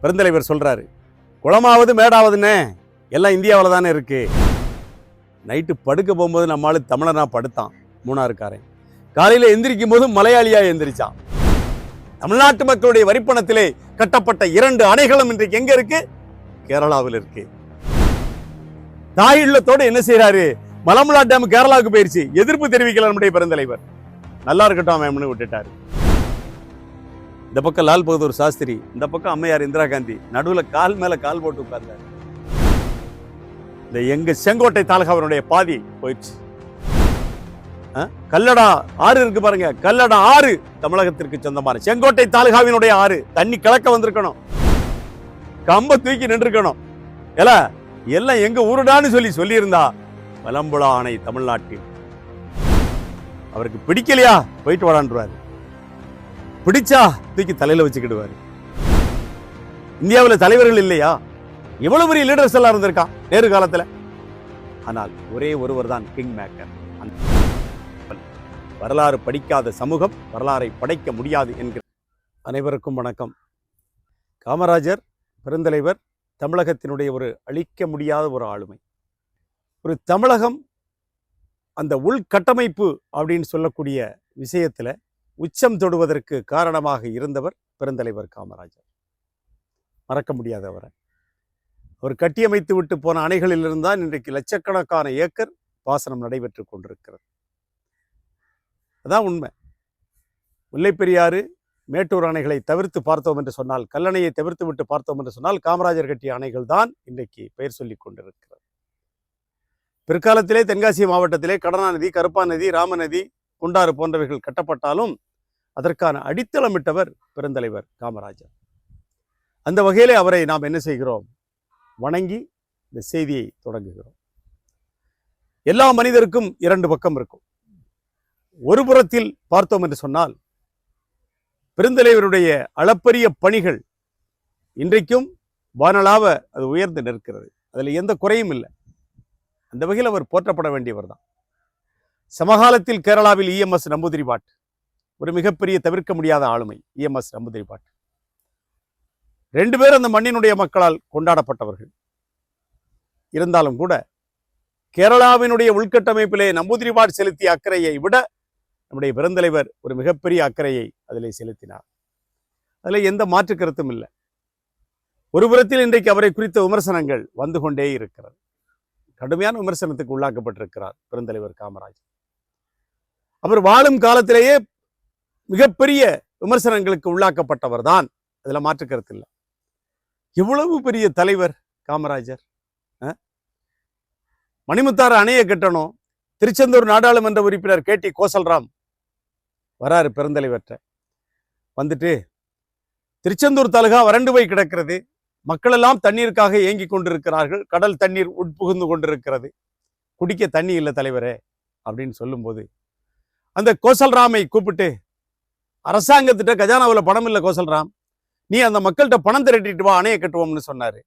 பெருந்தலைவர் சொல்றாரு, குளமாவது மேடாவதுன்னு எல்லாம் இந்தியாவில் தானே இருக்கு. நைட்டு படுக்க போகும்போது நம்மளால தமிழனா படுத்தான் மூணாறுக்காரன். காலையில் எந்திரிக்கும் போது மலையாளியா எந்திரிச்சான். தமிழ்நாட்டு மக்களுடைய வரிப்பணத்திலே கட்டப்பட்ட 2 அணைகளும் இன்றைக்கு எங்க இருக்கு? கேரளாவில் இருக்கு. தாய் இல்லத்தோடு என்ன செய்யறாரு? மலமுலா டேம் கேரளாவுக்கு போயிருச்சு. எதிர்ப்பு தெரிவிக்கல நம்முடைய பெருந்தலைவர். நல்லா இருக்கட்டும் அவன் விட்டுட்டாரு. இந்த பக்கம் லால் பகதூர் சாஸ்திரி, இந்த பக்கம் அம்மையார் இந்திரா காந்தி, நடுவுல கால் மேல கால் போட்டு உட்கார்ந்தார். இந்த எங்க செங்கோட்டை தாலுகாவினுடைய பாதி போயிடுச்சு. கல்லடா ஆறு இருக்கு பாருங்க, கல்லடா ஆறு தமிழகத்திற்கு சொந்தமான செங்கோட்டை தாலுகாவினுடைய ஆறு. தண்ணி கலக்க வந்திருக்கணும், கம்ப தூக்கி நின்றுக்கணும். எல்லாம் எங்க ஊருடான்னு சொல்லி இருந்தா மலம்புழா அணை தமிழ்நாட்டில். அவருக்கு பிடிக்கலையா போயிட்டு வாடான்றாரு, பிடிச்சா தூக்கி தலையில வச்சுக்கிடுவாரு. இந்தியாவில் தலைவர்கள் இல்லையா? எவ்வளவு பெரிய லீடர்ஸ் எல்லாம் இருந்திருக்கான் நேரு காலத்துல. ஆனால் ஒரே ஒருவர் தான் கிங் மேக்கர். வரலாறு படிக்காத சமூகம் வரலாறை படைக்க முடியாது என்கிற. அனைவருக்கும் வணக்கம். காமராஜர் பெருந்தலைவர் தமிழகத்தினுடைய ஒரு அழிக்க முடியாத ஒரு ஆளுமை. ஒரு தமிழகம் அந்த உள்கட்டமைப்பு அப்படின்னு சொல்லக்கூடிய விஷயத்துல உச்சம் தொடுவதற்கு காரணமாக இருந்தவர் பெருந்தலைவர் காமராஜர். மறக்க முடியாதவரை. அவர் கட்டியமைத்து விட்டு போன அணைகளில் இருந்தால் இன்றைக்கு லட்சக்கணக்கான ஏக்கர் பாசனம் நடைபெற்று கொண்டிருக்கிறது. அதான் உண்மை. முல்லைப்பெரியாறு மேட்டூர் அணைகளை தவிர்த்து பார்த்தோம் என்று சொன்னால், கல்லணையை தவிர்த்து விட்டு பார்த்தோம் என்று சொன்னால், காமராஜர் கட்டிய அணைகள் தான் இன்றைக்கு பெயர் சொல்லி கொண்டிருக்கிறது. பிற்காலத்திலே தென்காசி மாவட்டத்திலே கடனாநதி, கருப்பாநதி, ராமநதி, குண்டாறு போன்றவைகள் கட்டப்பட்டாலும் அதற்கான அடித்தளமிட்டவர் பெருந்தலைவர் காமராஜர். அந்த வகையிலே அவரை நாம் என்ன செய்கிறோம்? வணங்கி இந்த செய்தியை தொடங்குகிறோம். எல்லா மனிதருக்கும் 2 பக்கம் இருக்கும். ஒரு புறத்தில் பார்த்தோம் என்று சொன்னால், பெருந்தலைவருடைய அளப்பரிய பணிகள் இன்றைக்கும் வானளாவ அது உயர்ந்து நிற்கிறது. அதில் எந்த குறையும் இல்லை. அந்த வகையில் அவர் போற்றப்பட வேண்டியவர் தான். சமகாலத்தில் கேரளாவில் EMS நம்பூதிரிபாட் ஒரு மிகப்பெரிய தவிர்க்க முடியாத ஆளுமை. EMS நம்பூதிரிபாட் 2 பேர் அந்த மண்ணினுடைய மக்களால் கொண்டாடப்பட்டவர்கள். இருந்தாலும் கூட கேரளாவினுடைய உள்கட்டமைப்பிலே நம்பூதிரிபாட் செலுத்திய அக்கறையை விட நம்முடைய பெருந்தலைவர் ஒரு மிகப்பெரிய அக்கறையை அதிலே செலுத்தினார். அதில் எந்த மாற்று கருத்தும் இல்லை. ஒரு புறத்தில் இன்றைக்கு அவரை குறித்த விமர்சனங்கள் வந்து கொண்டே இருக்கிறது. கடுமையான விமர்சனத்துக்கு உள்ளாக்கப்பட்டிருக்கிறார் பெருந்தலைவர் காமராஜர். அவர் வாழும் காலத்திலேயே மிகப்பெரிய விமர்சனங்களுக்கு உள்ளாக்கப்பட்டவர் தான். அதில் மாற்று கருத்து இல்லை. எவ்வளவு பெரிய தலைவர் காமராஜர். மணிமுத்தாறு அணையை கட்டணும். திருச்செந்தூர் நாடாளுமன்ற உறுப்பினர் KT கோசல்ராம் வராரு பெருந்தலைவர்கிட்ட. வந்துட்டு, திருச்செந்தூர் தாலுகா வறண்டு போய் கிடக்கிறது, மக்கள் எல்லாம் தண்ணீருக்காக ஏங்கி கொண்டிருக்கிறார்கள், கடல் தண்ணீர் உட்புகுந்து கொண்டிருக்கிறது, குடிக்க தண்ணி இல்லை தலைவரே அப்படின்னு சொல்லும்போது, அந்த கோசல்ராமை கூப்பிட்டு, அரசாங்கத்திட்ட கஜானாவில் பணம் இல்லை கோசல்ராம், நீ அந்த மக்கள்கிட்ட பணம் திரட்டிட்டு வா, அணையை கட்டுவோம்னு சொன்னாரு.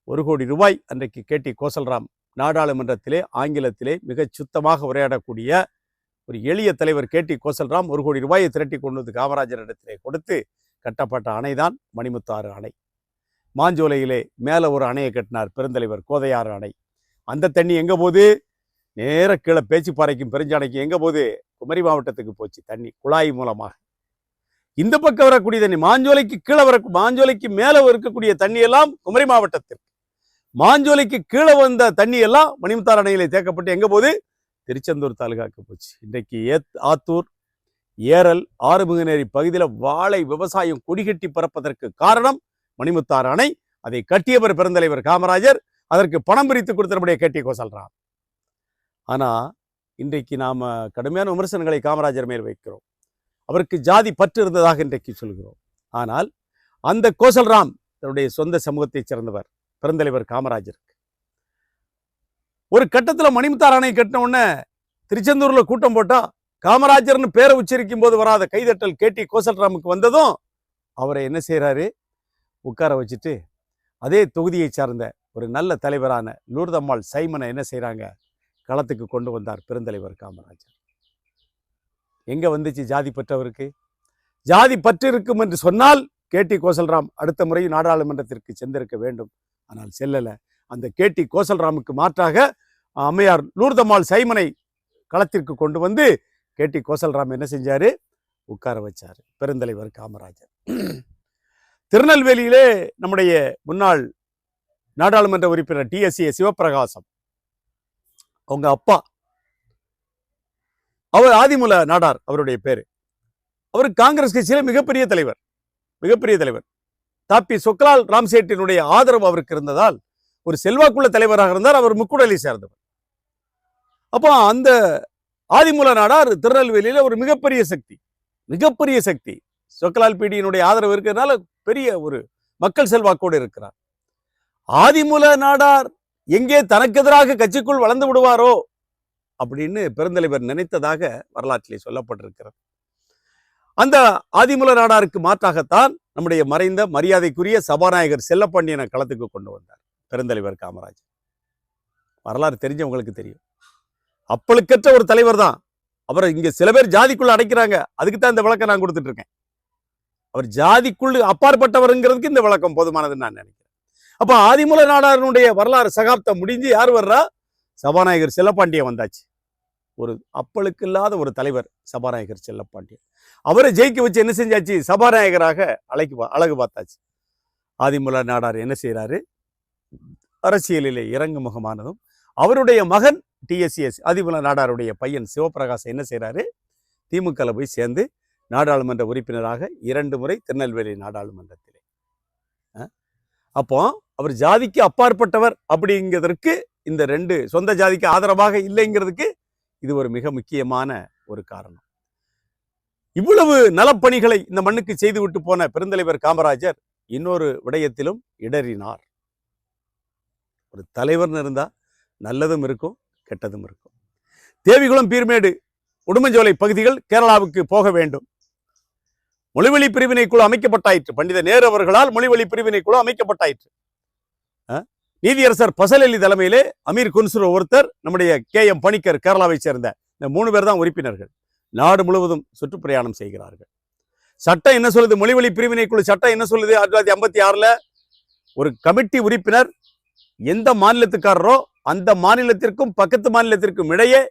1 கோடி ரூபாய் அன்றைக்கு KT கோசல்ராம் நாடாளுமன்றத்திலே ஆங்கிலத்திலே மிகச் சுத்தமாக உரையாடக்கூடிய ஒரு எளிய தலைவர் KT கோசல்ராம் 1 கோடி ரூபாயை திரட்டி கொண்டு வந்து காமராஜரிடத்திலே கொடுத்து கட்டப்பட்ட அணைதான் மணிமுத்தாறு அணை. மாஞ்சோலையிலே மேலே ஒரு அணையை கட்டினார் பெருந்தலைவர், கோதையாறு அணை. அந்த தண்ணி எங்க போகுது? நேர கீழே பேச்சிப்பாறைக்கும் பெருஞ்சாணைக்கும் எங்க போகுது? குமரி மாவட்டத்துக்கு போச்சு தண்ணி, குழாய் மூலமாக. இந்த பக்கம் வரக்கூடிய தண்ணி மாஞ்சோலைக்கு கீழே மாஞ்சோலைக்கு மேலே இருக்கக்கூடிய தண்ணி எல்லாம் குமரி மாவட்டத்தில், மாஞ்சோலைக்கு கீழே வந்த தண்ணி எல்லாம் மணிமுத்தாறு அணையிலே தேக்கப்பட்டு எங்க போகுது? திருச்செந்தூர் தாலுகாக்கு போச்சு. இன்றைக்கு ஆத்தூர், ஏரல், ஆறுமுகநேரி பகுதியில் வாழை விவசாயம் கொடிகட்டி பறப்பதற்கு காரணம் மணிமுத்தாறு அணை. அதை கட்டியவர் பெருந்தலைவர் காமராஜர். அதற்கு பணம் பிரித்து கொடுத்தபடியே KT கோசல்ராம். ஆனா இன்றைக்கு நாம கடுமையான விமர்சனங்களை காமராஜர் மேல் வைக்கிறோம். அவருக்கு ஜாதி பற்று இருந்ததாக இன்றைக்கு சொல்கிறோம். ஆனால் அந்த கோசல்ராம் தன்னுடைய சொந்த சமூகத்தைச் சேர்ந்தவர் பெருந்தலைவர் காமராஜருக்கு. ஒரு கட்டத்தில் மணிமுத்தாறு அணை கட்டின உடனே திருச்செந்தூர்ல கூட்டம் போட்டா காமராஜர்னு பேரை உச்சரிக்கும் போது வராத கைதட்டல் KT கோசல்ராமுக்கு வந்ததும் அவரை என்ன செய்யறாரு? உட்கார வச்சுட்டு அதே தொகுதியை சார்ந்த ஒரு நல்ல தலைவரான லூர்தம்மாள் சைமனை என்ன செய்யறாங்க? களத்துக்கு கொண்டு வந்தார் பெருந்தலைவர் காமராஜர். எங்க வந்துச்சு ஜாதி பற்றவருக்கு? ஜாதி பற்று இருக்கும் என்று சொன்னால் கேடி கோசல்ராம் அடுத்த முறை நாடாளுமன்றத்திற்கு சென்றிருக்க வேண்டும். ஆனால் செல்லல. அந்த கேடி கோசல்ராமுக்கு மாற்றாக அம்மையார் லூர்தம்மாள் சைமனை களத்திற்கு கொண்டு வந்து கேடி கோசல்ராம் என்ன செஞ்சாரு? உட்கார வச்சாரு பெருந்தலைவர் காமராஜர். திருநெல்வேலியிலே நம்முடைய முன்னாள் நாடாளுமன்ற உறுப்பினர் TSA சிவபிரகாசம், அவங்க அப்பா, அவர் ஆதிமூல நாடார் அவருடைய பேரு. அவர் காங்கிரஸ் கட்சியில மிகப்பெரிய தலைவர். தாப்பி சொக்கலால் ராம்சேட்டினுடைய ஆதரவு அவருக்கு இருந்ததால் ஒரு செல்வாக்குள்ள தலைவராக இருந்தார். அவர் முக்குடலை சேர்ந்தவர். அப்போ அந்த ஆதிமூல நாடார் திருநெல்வேலியில ஒரு மிகப்பெரிய சக்தி. சொக்கலால் பீடியினுடைய ஆதரவு இருக்கிறதுனால பெரிய ஒரு மக்கள் செல்வாக்கோடு இருக்கிறார். ஆதிமூல நாடார் எங்கே தனக்கு எதிராக கட்சிக்குள் வளர்ந்து விடுவாரோ அப்படின்னு பெருந்தலைவர் நினைத்ததாக வரலாற்றிலே சொல்லப்பட்டிருக்கிறது. அந்த ஆதிமூல நாடாருக்கு மாற்றாகத்தான் நம்முடைய மறைந்த மரியாதைக்குரிய சபாநாயகர் செல்லப்பாண்டியனை களத்துக்கு கொண்டு வந்தார் பெருந்தலைவர் காமராஜர். வரலாறு தெரிஞ்சவங்களுக்கு தெரியும். அப்பளுக்கற்ற ஒரு தலைவர் தான். அவரை இங்க சில பேர் ஜாதிக்குள்ள அடைக்கிறாங்க. அதுக்கு தான் இந்த விளக்கம் நான் கொடுத்துட்டு இருக்கேன். அவர் ஜாதிக்குள் அப்பாற்பட்டவருங்கிறதுக்கு இந்த விளக்கம் போதுமானதுன்னு நான் நினைக்கிறேன். அப்ப ஆதிமூல நாடாருடைய வரலாறு சகாப்தம் முடிஞ்சு யார் வர்றா? சபாநாயகர் செல்லப்பாண்டியன் வந்தாச்சு. ஒரு அப்பளுக்கு இல்லாத ஒரு தலைவர் சபாநாயகர் செல்லப்பாண்டியன். அவரை ஜெயிக்க வச்சு என்ன செஞ்சாச்சு? சபாநாயகராக அழகு பார்த்தாச்சு. ஆதிமூல நாடார் என்ன செய்யறாரு? அரசியலிலே இறங்கு முகமானதும் அவருடைய மகன் TSA ஆதிமூல நாடாருடைய பையன் சிவபிரகாசம் என்ன செய்யறாரு? திமுகல போய் சேர்ந்து நாடாளுமன்ற உறுப்பினராக 2 முறை திருநெல்வேலி நாடாளுமன்றத்திலே. அப்போ அவர் ஜாதிக்கு அப்பாற்பட்டவர் அப்படிங்கிறதுக்கு இந்த 2 சொந்த ஜாதிக்கு ஆதரவாக இல்லைங்கிறதுக்கு இது ஒரு மிக முக்கியமான ஒரு காரணம். இவ்வளவு நலப்பணிகளை இந்த மண்ணுக்கு செய்துவிட்டு போன பெருந்தலைவர் காமராஜர் இன்னொரு விடயத்திலும் இடறினார். ஒரு தலைவர்னு இருந்தா நல்லதும் இருக்கும், கெட்டதும் இருக்கும். தேவிகுளம், பீர்மேடு, உடுமஞ்சோலை பகுதிகள் கேரளாவுக்கு போக வேண்டும். மொழிவழி பிரிவினை குழு அமைக்கப்பட்டாயிற்று. பண்டித நேரு அவர்களால் மொழிவழி பிரிவினை குழு அமைக்கப்பட்டாயிற்று. நீதியரசர் பசலெல்லி தலைமையிலே அமீர் குன்சுரு ஒருத்தர், நம்முடைய KM பணிக்கர் கேரளாவை சேர்ந்த இந்த 3 பேர் தான் உறுப்பினர்கள். நாடு முழுவதும் சுற்றுப்பிரயாணம் செய்கிறார்கள். சட்டம் என்ன சொல்லுது? மொழிவழி பிரிவினை குழு சட்டம் என்ன சொல்லுது? 1956 ஒரு கமிட்டி உறுப்பினர் எந்த மாநிலத்துக்காரரோ அந்த மாநிலத்திற்கும் பக்கத்து மாநிலத்திற்கும் இடையே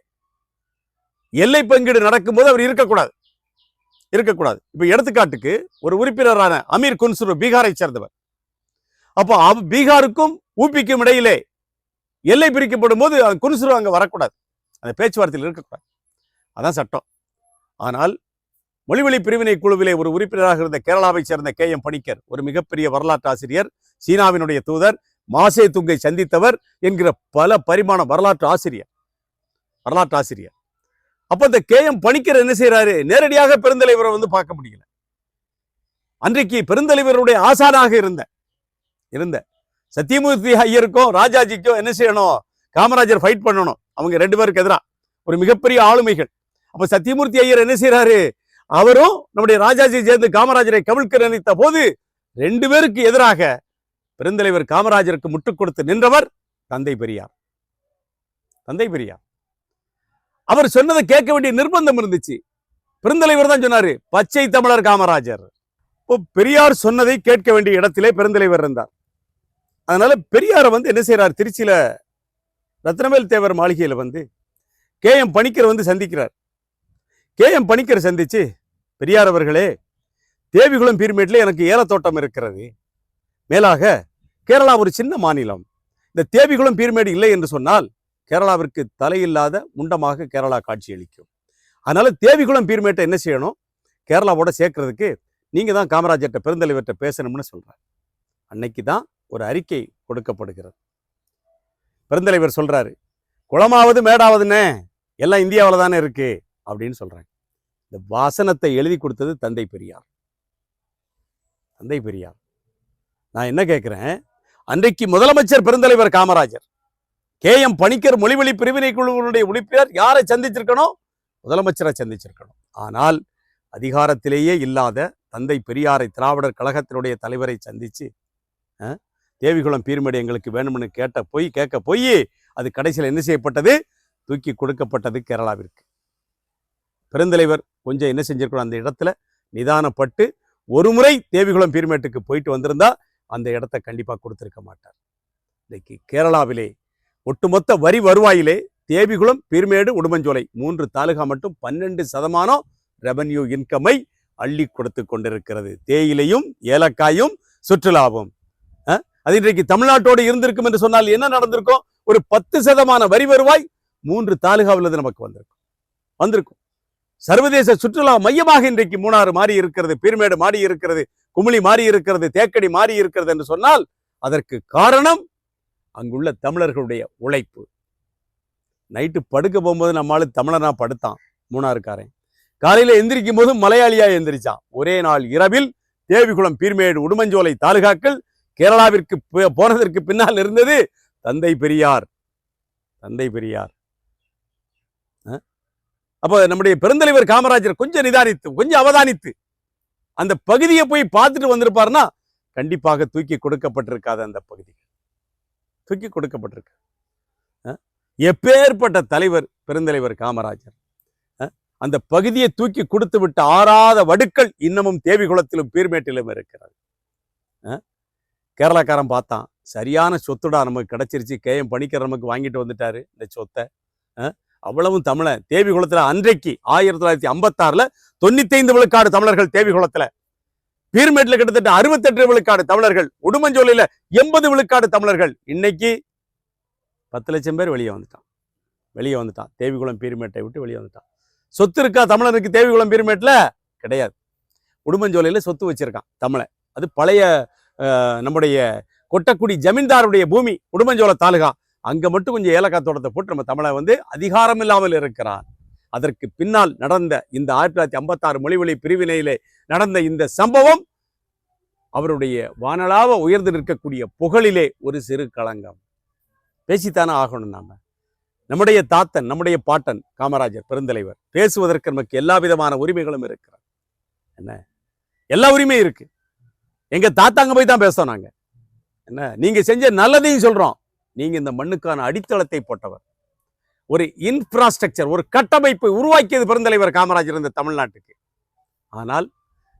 எல்லை பங்கீடு நடக்கும்போது அவர் இருக்கக்கூடாது. இப்ப எடுத்துக்காட்டுக்கு ஒரு உறுப்பினரான அமீர் குன்சுரு பீகாரை சேர்ந்தவர். அப்போ பீகாருக்கும் ஊபிக்கும் இடையிலே எல்லை பிரிக்கப்படும் போது குன்சுரு அங்க வரக்கூடாது, அந்த பேச்சுவார்த்தையில் இருக்கக்கூடாது. அதான் சட்டம். ஆனால் மொழிவழி பிரிவினை குழுவிலே ஒரு உறுப்பினராக இருந்த கேரளாவை சேர்ந்த KM பணிக்கர் ஒரு மிகப்பெரிய வரலாற்று ஆசிரியர், சீனாவினுடைய தூதர், மாசே துங்கை சந்தித்தவர் என்கிற பல பரிமாண வரலாற்று ஆசிரியர். அப்ப இந்த KM பணிக்கர் என்ன செய்யறாரு? நேரடியாக பெருந்தலைவரை வந்து பார்க்க முடியல. அன்றைக்கு பெருந்தலைவருடைய ஆசானாக இருந்த சத்தியமூர்த்தி ஐயருக்கும் ராஜாஜிக்கும் என்ன செய்யணும்? காமராஜர் ஃபைட் பண்ணணும். அவங்க 2 பேருக்கு எதிராக ஒரு மிகப்பெரிய ஆளுமைகள். அப்ப சத்தியமூர்த்தி ஐயர் என்ன செய்யறாரு? அவரும் நம்முடைய ராஜாஜி சேர்ந்து காமராஜரை கவிழ்க்க நினைத்த போது 2 பேருக்கு எதிராக பெருந்தலைவர் காமராஜருக்கு முட்டுக் கொடுத்து நின்றவர் தந்தை பெரியார். அவர் சொன்னதை கேட்க வேண்டிய நிர்பந்தம் இருந்துச்சு. பெருந்தலைவர் தான் சொன்னாரு, பச்சை தமிழர் காமராஜர். பெரியார் சொன்னதை கேட்க வேண்டிய இடத்திலே பெருந்தலைவர் இருந்தார். அதனால பெரியாரை வந்து என்ன செய்யறார்? திருச்சியில ரத்னவேல் தேவர் மாளிகையில வந்து KM பணிக்கர் வந்து சந்திக்கிறார். KM பணிக்கர் சந்திச்சு, பெரியார் அவர்களே, தேவிகுளம் பீர்மேட்ல எனக்கு ஏலத்தோட்டம் இருக்கிறது. மேலாக கேரளா ஒரு சின்ன மாநிலம். இந்த தேவிகுளம் பீர்மேடு இல்லை என்று சொன்னால் கேரளாவிற்கு தலையில்லாத முண்டமாக கேரளா காட்சியளிக்கும். அதனால தேவிகுளம் பீர்மேட்டை என்ன செய்யணும்? கேரளாவோட சேர்க்கறதுக்கு நீங்க தான் காமராஜர்கிட்ட பெருந்தலைவர்கிட்ட பேசணும்னு சொல்றாரு. அன்னைக்கு தான் ஒரு அறிக்கை கொடுக்கப்படுகிறது. பெருந்தலைவர் சொல்றாரு, குளமாவது மேடாவதுன்னு எல்லாம் இந்தியாவில் தானே இருக்கு அப்படின்னு சொல்றாங்க. இந்த வாசனத்தை எழுதி கொடுத்தது தந்தை பெரியார். நான் என்ன கேட்கிறேன், அன்றைக்கு முதலமைச்சர் பெருந்தலைவர் காமராஜர், KM பணிக்கர் மொழிவழி பிரிவினை குழுவினுடைய உறுப்பினர் யாரை சந்திச்சிருக்கணும்? முதலமைச்சரை சந்திச்சிருக்கணும். ஆனால் அதிகாரத்திலேயே இல்லாத தந்தை பெரியாரை, திராவிடர் கழகத்தினுடைய தலைவரை சந்திச்சு தேவிகுளம் பீர்மேடு எங்களுக்கு வேணும்னு கேட்க போய் அது கடைசியில் என்ன செய்யப்பட்டது? தூக்கி கொடுக்கப்பட்டது கேரளாவிற்கு. பெருந்தலைவர் கொஞ்சம் என்ன செஞ்சிருக்கணும்? அந்த இடத்துல நிதானப்பட்டு ஒரு முறை தேவிகுளம் பீர்மேட்டுக்கு போயிட்டு வந்திருந்தா அந்த இடத்தை கண்டிப்பா கொடுத்திருக்க மாட்டார். இன்னைக்கு கேரளாவிலே ஒட்டுமொத்த வரி வருவாயிலே தேவிகுளம், பீர்மேடு, உடுமஞ்சோலை 3 தாலுகா மட்டும் 12% ரெவன்யூ இன்கமை அள்ளி கொடுத்து கொண்டிருக்கிறது. தேயிலையும் ஏலக்காயும் சுற்றுலாவும். அது இன்றைக்கு தமிழ்நாட்டோடு இருந்திருக்கும் என்று சொன்னால் என்ன நடந்திருக்கும்? ஒரு 10% வரி வருவாய் 3 தாலுகாவில் நமக்கு வந்திருக்கும். சர்வதேச சுற்றுலா மையமாக இன்றைக்கு மூணாறு மாறி இருக்கிறது, பீர்மேடு மாறி இருக்கிறது, குமிளி மாறி இருக்கிறது, தேக்கடி மாறி இருக்கிறது என்று சொன்னால் அதற்கு காரணம் அங்குள்ள தமிழர்களுடைய உழைப்பு. நைட்டு படுக்க போகும்போது நம்மளால தமிழனா படுத்தான் மூணாறுக்காரன். காலையில எந்திரிக்கும் போது மலையாளியா எந்திரிச்சான். ஒரே நாள் இரவில் தேவிகுளம், பீர்மேடு, உடுமஞ்சோலை தாலுகாக்கள் கேரளாவிற்கு போனதற்கு பின்னால் இருந்தது தந்தை பெரியார். அப்ப நம்முடைய பெருந்தலைவர் காமராஜர் கொஞ்சம் நிதானித்து, கொஞ்சம் அவதானித்து அந்த பகுதியை போய் பார்த்துட்டு வந்திருப்பாருன்னா கண்டிப்பாக தூக்கி கொடுக்கப்பட்டிருக்காது. அந்த பகுதி தூக்கி கொடுக்கப்பட்டிருக்கு. எப்பேற்பட்ட தலைவர் பெருந்தலைவர் காமராஜர். அந்த பகுதியை தூக்கி கொடுத்து விட்டு ஆறாத வடுக்கள் இன்னமும் தேவிகுளத்திலும் பீர்மேட்டிலும் இருக்கிறது. கேரளாக்காரன் பார்த்தான், சரியான சொத்துடா நமக்கு கிடைச்சிருச்சு, KM பணிக்கர் நமக்கு வாங்கிட்டு வந்துட்டாரு இந்த சொத்தை. அவ்வளவும் தமிழன். தேவிகுளத்துல அன்றைக்கு 1956 95 விழுக்காடு தமிழர்கள் தேவிகுளத்துல, பீர்மேட்ல கிட்டத்தட்ட 68 விழுக்காடு தமிழர்கள், உடுமஞ்சோலையில 80 விழுக்காடு தமிழர்கள். இன்னைக்கு 10 லட்சம் பேர் வெளியே வந்துட்டான். தேவிகுளம் பீர்மேட்டை விட்டு வெளியே வந்துட்டான். சொத்து இருக்கா தமிழனுக்கு தேவிகுளம் பீர்மேட்ல? கிடையாது. உடுமஞ்சோலையில சொத்து வச்சிருக்கான் தமிழன். அது பழைய நம்முடைய கொட்டக்குடி ஜமீன்தாருடைய பூமி உடுமஞ்சோலை தாலுகா. அங்க மட்டும் கொஞ்சம் ஏலக்காய் தோட்டத்தை போட்டு நம்ம தமிழன் அதிகாரம் இல்லாமல் இருக்கிறான். அதற்கு பின்னால் நடந்த இந்த 1956 மொழிவழி பிரிவினையிலே நடந்த இந்த சம்பவம் அவருடைய வானளாவ உயர்ந்து நிற்கக்கூடிய புகழிலே ஒரு சிறு களங்கம். பேசித்தானே ஆகணும். நம்முடைய தாத்தன், நம்முடைய பாட்டன் காமராஜர் பெருந்தலைவர் பேசுவதற்கு நமக்கு எல்லா விதமான உரிமைகளும் இருக்கிறார். என்ன எல்லா உரிமையும் இருக்கு. எங்க தாத்தாங்க போய் தான் பேசணும். நாங்க என்ன நீங்க செஞ்ச நல்லதையும் சொல்றோம். நீங்க இந்த மண்ணுக்கான அடித்தளத்தை போட்டவர். ஒரு இன்ஃப்ராஸ்ட்ரக்சர், ஒரு கட்டமைப்பை உருவாக்கியது பெருந்தலைவர் காமராஜர் இந்த தமிழ்நாட்டுக்கு. ஆனால்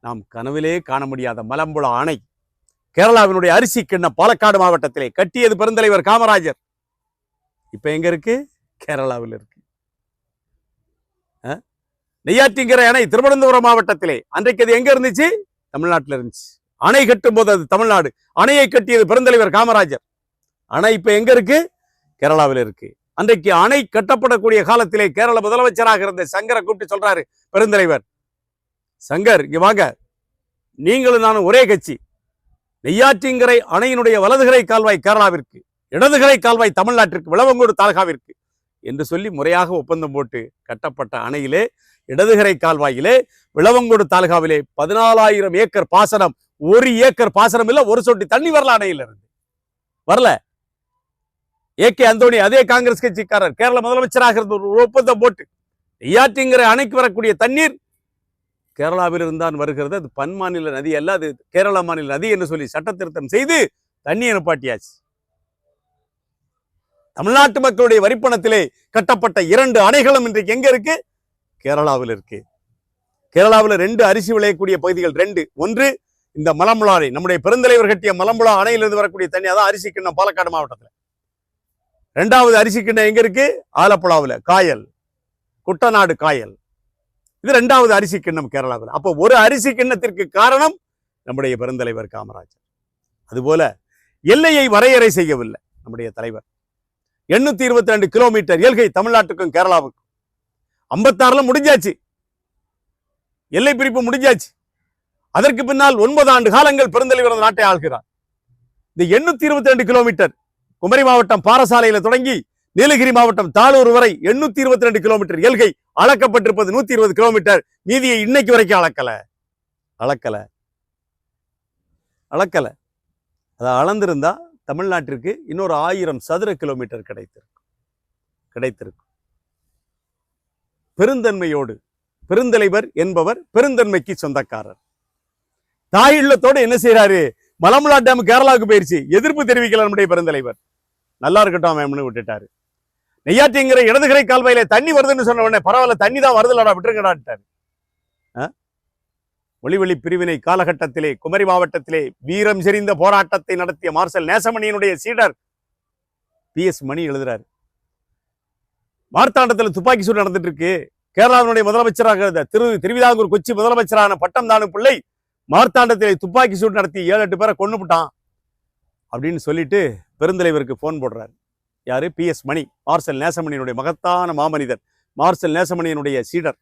நாம் கனவிலே காண முடியாத மலம்புழா அணை, கேரளாவினுடைய அரிசி கிண்ணம் பாலக்காடு மாவட்டத்திலே கட்டியது பெருந்தலைவர் காமராஜர். இப்ப எங்க இருக்கு? கேரளாவில் இருக்கு. நெய்யாற்றிங்கரை அணை திருவனந்தபுரம் மாவட்டத்திலே, அன்றைக்கு அது எங்க இருந்துச்சு? தமிழ்நாட்டில் இருந்துச்சு. அணை கட்டும் போது அது தமிழ்நாடு. அணையை கட்டியது பெருந்தலைவர் காமராஜர். அணை இப்ப எங்க இருக்கு? கேரளாவில் இருக்கு. அன்றைக்கு அணை கட்டப்படக்கூடிய காலத்திலே கேரள முதலமைச்சராக இருந்த சங்கரை கூப்பிட்டு சொல்றாரு பெருந்தலைவர், சங்கர் இங்க வாங்க, நீங்களும் நானும் ஒரே கட்சி. நெய்யாற்றிங்கரை அணையினுடைய வலதுகரை கால்வாய் கேரளாவிற்கு, இடதுகரை கால்வாய் தமிழ்நாட்டிற்கு, விளவங்கோடு தாலுகாவிற்கு என்று சொல்லி முறையாக ஒப்பந்தம் போட்டு கட்டப்பட்ட அணையிலே, இடதுகரை கால்வாயிலே, விளவங்கோடு தாலுகாவிலே 14,000 ஏக்கர் பாசனம். 1 ஏக்கர் பாசனம் இல்ல, ஒரு சொட்டு தண்ணி வரல அணையில இருந்து. வரல. AK அந்தோணி, அதே காங்கிரஸ் கட்சிக்காரர், கேரள முதலமைச்சராக இருந்த ஒரு ஒப்பந்தம் போட்டு நெய்யாற்றிங்கரை அணைக்கு வரக்கூடிய தண்ணீர் கேரளாவில் இருந்தான் வருகிறது. அது பன்மாநில நதி அல்ல, அது கேரள மாநில நதி என்று சொல்லி சட்ட திருத்தம் செய்து தண்ணியை நிப்பாட்டியாச்சு. தமிழ்நாட்டு மக்களுடைய வரிப்பணத்திலே கட்டப்பட்ட 2 அணைகளும் இன்றைக்கு எங்க இருக்கு? கேரளாவில் இருக்கு. கேரளாவில் 2 அரிசி விளையக்கூடிய பகுதிகள் 2. ஒன்று இந்த மலம்புழா அணை, நம்முடைய பெருந்தலைவர் கட்டிய மலம்புழா அணையிலிருந்து வரக்கூடிய தண்ணி, அதான் அரிசி கிண்ணம் பாலக்காடு மாவட்டத்தில். 2வது அரிசி கிண்ணம் எங்க இருக்கு? ஆலப்புழாவில் காயல், குட்டநாடு காயல். இது 2வது அரிசி கிண்ணம் கேரளாவில். அப்போ ஒரு அரிசி கிண்ணத்திற்கு காரணம் நம்முடைய பெருந்தலைவர் காமராஜர். அதுபோல எல்லையை வரையறை செய்யவில்லை நம்முடைய தலைவர். 822 கிலோமீட்டர் எல்கை தமிழ்நாட்டுக்கும் கேரளாவுக்கும். 56 முடிஞ்சாச்சு, எல்லை பிரிப்பு முடிஞ்சாச்சு. அதற்கு பின்னால் 9 ஆண்டு காலங்கள் பெருந்தலைவர் நாட்டை ஆள்கிறார். இந்த 822 கிலோமீட்டர் குமரி மாவட்டம் பாரசாலையில தொடங்கி நீலகிரி மாவட்டம் தாளூர் வரை 822 கிலோமீட்டர் எல்கை அளக்கப்பட்டிருப்பது 120 கிலோமீட்டர். மீதியை இன்னைக்கு வரைக்கும் அளக்கல. அதை அளந்திருந்தா தமிழ்நாட்டிற்கு இன்னொரு 1000 சதுர கிலோமீட்டர் கிடைத்திருக்கும். பெருந்தன்மையோடு பெருந்தலைவர் என்பவர் பெருந்தன்மைக்கு சொந்தக்காரர். தாயுள்ளத்தோடு என்ன செய்யறாரு? மலம்புழா டேம் கேரளாவுக்கு போயிருச்சு, எதிர்ப்பு தெரிவிக்கல நம்முடைய பெருந்தலைவர். நல்லா இருக்கட்டும் அவன் விட்டுட்டாரு. நெய்யாற்றிங்கரை இடதுகரை கால்வாயில தண்ணி வருதுன்னு சொன்ன உடனே பரவாயில்ல, தண்ணி தான் வருதுலடா, விட்டுருங்கடான்ட்டாரு. மொழிவழி பிரிவினை காலகட்டத்திலே குமரி மாவட்டத்திலே வீரம் செறிந்த போராட்டத்தை நடத்திய மார்சல் நேசமணியினுடைய சீடர் PS மணி எழுதுறாரு. மார்த்தாண்டத்தில் துப்பாக்கி சூடு நடந்துட்டு இருக்கு. கேரளாவினுடைய முதலமைச்சராக திருவிதாங்கூர் கொச்சி முதலமைச்சரான பட்டம் தானு பிள்ளை மார்த்தாண்டத்திலே துப்பாக்கி சூடு நடத்தி 7-8 பேரை கொன்னுட்டான் அப்படின்னு சொல்லிட்டு பெருந்தலைவருக்கு போன் போடுறாரு. யாரு? PS மணி, மார்சல் நேசமணியினுடைய மகத்தான மாமனிதர், மார்சல் நேசமணியினுடைய சீடர்.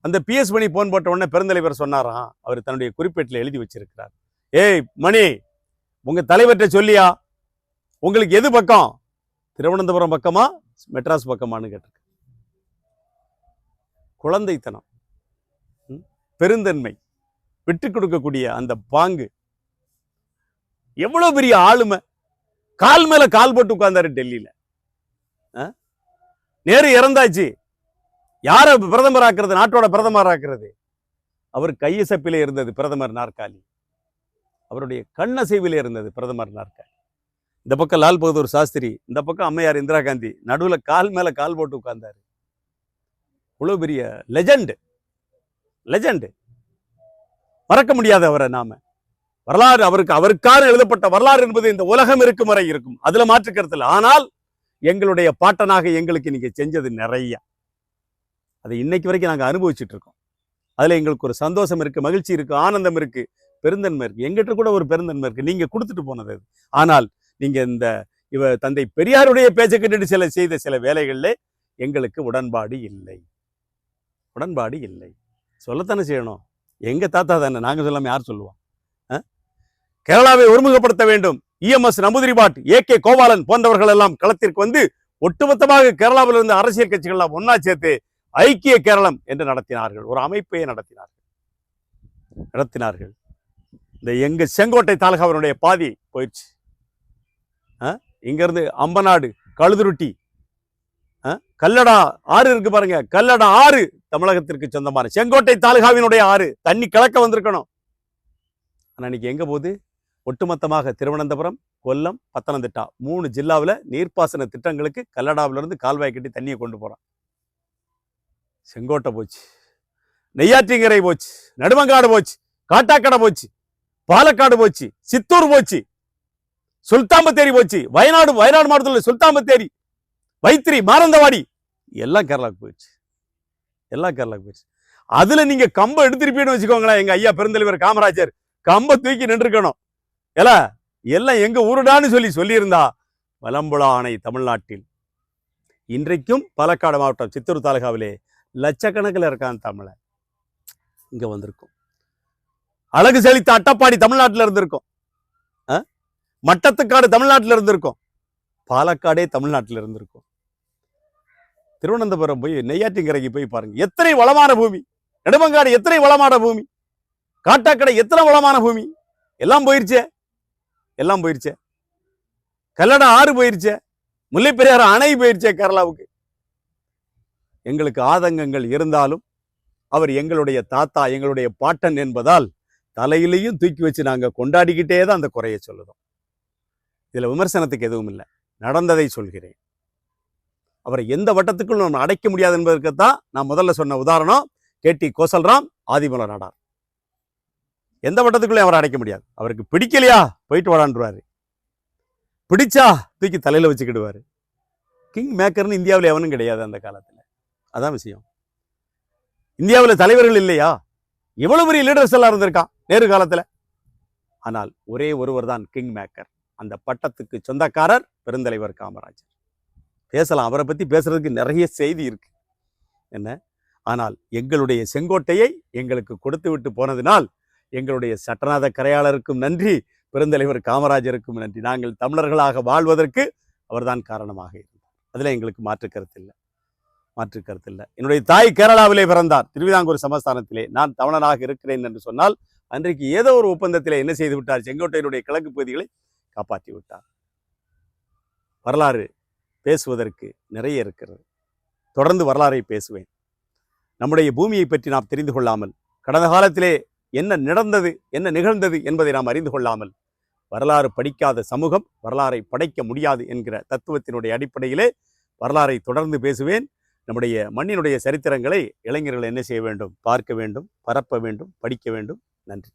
அந்த PS மணி போன் போட்ட உடனே பெருந்தலைவர் சொன்னாராம், அவர் தன்னுடைய குறிப்பேட்டில் எழுதி வச்சிருக்கிறார். ஏய் மணி, உங்க தலைவர்கிட்ட சொல்லியா உங்களுக்கு எது பக்கம், திருவனந்தபுரம் பக்கமா மெட்ராஸ் பக்கமானு கேட்டிருக்க. குழந்தைத்தனம், பெருந்தன்மை, விட்டு கொடுக்கக்கூடிய அந்த பாங்கு, எவ்வளவு பெரிய ஆளுமை. கால் மேல கால் போட்டு உட்கார்ந்தாரு டெல்லியில. நேரு இறந்தாச்சு, யார பிரதமர் ஆக்குறது, நாட்டோட பிரதமர் ஆக்குறது? அவர் கையசப்பிலே இருந்தது பிரதமர் நாற்காலி, அவருடைய கண்ணசைவிலே இருந்தது பிரதமர் நாற்காலி. இந்த பக்கம் லால் பகதூர் சாஸ்திரி, இந்த பக்கம் அம்மையார் இந்திரா காந்தி, நடுவுல கால் மேல கால் போட்டு உட்கார்ந்தாரு. இவ்வளவு பெரிய லெஜண்ட், லெஜண்ட். மறக்க முடியாத அவரை நாம. வரலாறு அவருக்கான எழுதப்பட்ட வரலாறு என்பது இந்த உலகம் இருக்கும் வரை இருக்கும், அதுல மாற்று கருத்து இல்லை. ஆனால் எங்களுடைய பாட்டனாக எங்களுக்கு நீங்க செஞ்சது நிறைய, அதை இன்னைக்கு வரைக்கும் நாங்க அனுபவிச்சுட்டு இருக்கோம். அதுல எங்களுக்கு ஒரு சந்தோஷம் இருக்கு, மகிழ்ச்சி இருக்கு, ஆனந்தம் இருக்கு, பெருந்தன்மை இருக்கு. எங்கிட்ட கூட ஒரு பெருந்தன்மை இருக்கு, நீங்க கொடுத்துட்டு போனது அது. ஆனால் நீங்க இந்த தந்தை பெரியாருடைய பேச்சை கேட்டுட்டு செய்த சில வேலைகள்ல எங்களுக்கு உடன்பாடு இல்லை, உடன்பாடு இல்லை. சொல்லத்தானே செய்யணும், எங்க தாத்தா தானே, நாங்க சொல்லாம யார் சொல்லுவோம்? கேரளாவை ஒருமுகப்படுத்த வேண்டும். EMS நம்பூதிரிபாட், AK கோபாலன் போன்றவர்கள் எல்லாம் களத்திற்கு வந்து ஒட்டுமொத்தமாக கேரளாவில் இருந்து அரசியல் கட்சிகள் எல்லாம் ஒன்னா சேர்த்து ஐக்கிய கேரளம் என்று நடத்தினார்கள், ஒரு அமைப்பையே நடத்தினார்கள். இந்த எங்க செங்கோட்டை தாலுகாவினுடைய பாதி போயிடுச்சு. இங்க இருந்து அம்பநாடு, கழுதுருட்டி, கல்லடா ஆறு இருக்கு பாருங்க, கல்லடா ஆறு தமிழகத்திற்கு சொந்தமான செங்கோட்டை தாலுகாவினுடைய ஆறு. தண்ணி கிழக்க வந்திருக்கணும், ஆனா இன்னைக்கு எங்க போகுது? ஒட்டுமொத்தமாக திருவனந்தபுரம், கொல்லம், பத்தனந்திட்டா 3 ஜில்லாவில் நீர்ப்பாசன திட்டங்களுக்கு கல்லடாவிலிருந்து கால்வாய் கட்டி தண்ணியை கொண்டு போறான். செங்கோட்டை போச்சு, நெய்யாற்றிங்கரை போச்சு, நடுமங்காடு போச்சு, காட்டாக்கடை போச்சு, பாலக்காடு போச்சு, சித்தூர் போச்சு, சுல்தான்பத்தேரி போச்சு, வயநாடு மாவட்டத்தில் சுல்தான்பத்தேரி, வைத்திரி, மானந்தவாடி எல்லாம் கேரளாவுக்கு போயிடுச்சு, எல்லாம் கேரளாவுக்கு போயிடுச்சு. அதுல நீங்க கம்பை எடுத்திருப்பீன்னு வச்சுக்கோங்களேன், எங்க ஐயா பெருந்தலைவர் காமராஜர் கம்பை தூக்கி நின்றுக்கணும். எல்லாம் எங்க ஊருடான்னு சொல்லியிருந்தா மலம்புழா அணை தமிழ்நாட்டில் இன்றைக்கும் பாலக்காடு மாவட்டம் சித்தூர் தாலுகாவிலே லட்சக்கணக்கில் இருக்கான் தமிழ இங்க வந்திருக்கும். அழகு செழித்த அட்டப்பாடி தமிழ்நாட்டில் இருந்திருக்கும், மட்டத்துக்காடு தமிழ்நாட்டில் இருந்திருக்கும், பாலக்காடே தமிழ்நாட்டில் இருந்திருக்கும். திருவனந்தபுரம் போய் நெய்யாற்றிங்கரைக்கு போய் பாருங்க, எத்தனை வளமான பூமி. நெடுமங்காடு எத்தனை வளமான பூமி, காட்டாக்கடை எத்தனை வளமான பூமி. எல்லாம் போயிருச்சே, எல்லாம் போயிருச்சே. கல்லடா ஆறு போயிருச்சே, முல்லை பெரியாறு அணை போயிருச்சே கேரளாவுக்கு. எங்களுக்கு ஆதங்கங்கள் இருந்தாலும் அவர் எங்களுடைய தாத்தா, எங்களுடைய பாட்டன் என்பதால் தலையிலையும் தூக்கி வச்சு நாங்க கொண்டாடிக்கிட்டே தான் அந்த குறையை சொல்லுதோம். இதுல விமர்சனத்துக்கு எதுவும் இல்லை, நடந்ததை சொல்கிறேன். அவரை எந்த வட்டத்துக்கும் நம்ம அடைக்க முடியாது என்பதற்குத்தான் நான் முதல்ல சொன்ன உதாரணம் KT கோசல்ராம், ஆதிமூல நாடார். எந்த வட்டத்துக்குள்ளே அவரை அடைக்க முடியாது. அவருக்கு பிடிக்கலையா போயிட்டு வாடான்றாரு, பிடிச்சா தூக்கி தலையில வச்சுக்கிடுவாரு. கிங் மேக்கர்னு இந்தியாவில் எவனும் கிடையாது அந்த காலத்துல. அதான் விஷயம். இந்தியாவில் தலைவர்கள் இல்லையா? எவ்வளவு பெரிய லீடர்ஸ் எல்லாம் இருந்திருக்கான் நேரு காலத்துல. ஆனால் ஒரே ஒருவர் தான் கிங் மேக்கர். அந்த பட்டத்துக்கு சொந்தக்காரர் பெருந்தலைவர் காமராஜர். பேசலாம், அவரை பத்தி பேசுறதுக்கு நிறைய செய்தி இருக்கு என்ன. ஆனால் எங்களுடைய செங்கோட்டையை எங்களுக்கு கொடுத்து விட்டு போனதினால் எங்களுடைய சட்டநாத கரையாளருக்கும் நன்றி, பெருந்தலைவர் காமராஜருக்கும் நன்றி. நாங்கள் தமிழர்களாக வாழ்வதற்கு அவர்தான் காரணமாக இருந்தார். அதுல எங்களுக்கு மாற்று கருத்து இல்லை. என்னுடைய தாய் கேரளாவிலே பிறந்தார், திருவிதாங்கூர் சமஸ்தானத்திலே. நான் தமிழனாக இருக்கிறேன் என்று சொன்னால் அன்றைக்கு ஏதோ ஒரு ஒப்பந்தத்திலே என்ன செய்து விட்டார்? செங்கோட்டையினுடைய கிழக்கு பகுதிகளை காப்பாற்றி விட்டார். வரலாறு பேசுவதற்கு நிறைய இருக்கிறது. தொடர்ந்து வரலாறை பேசுவேன். நம்முடைய பூமியை பற்றி நாம் தெரிந்து கொள்ளாமல், கடந்த காலத்திலே என்ன நடந்தது, என்ன நிகழ்ந்தது என்பதை நாம் அறிந்து கொள்ளாமல், வரலாறு படிக்காத சமூகம் வரலாறை படைக்க முடியாது என்கிற தத்துவத்தினுடைய அடிப்படையிலே வரலாறை தொடர்ந்து பேசுவேன். நம்முடைய மண்ணினுடைய சரித்திரங்களை இளைஞர்கள் என்ன செய்ய வேண்டும்? பார்க்க வேண்டும், பரப்ப வேண்டும், படிக்க வேண்டும். நன்றி.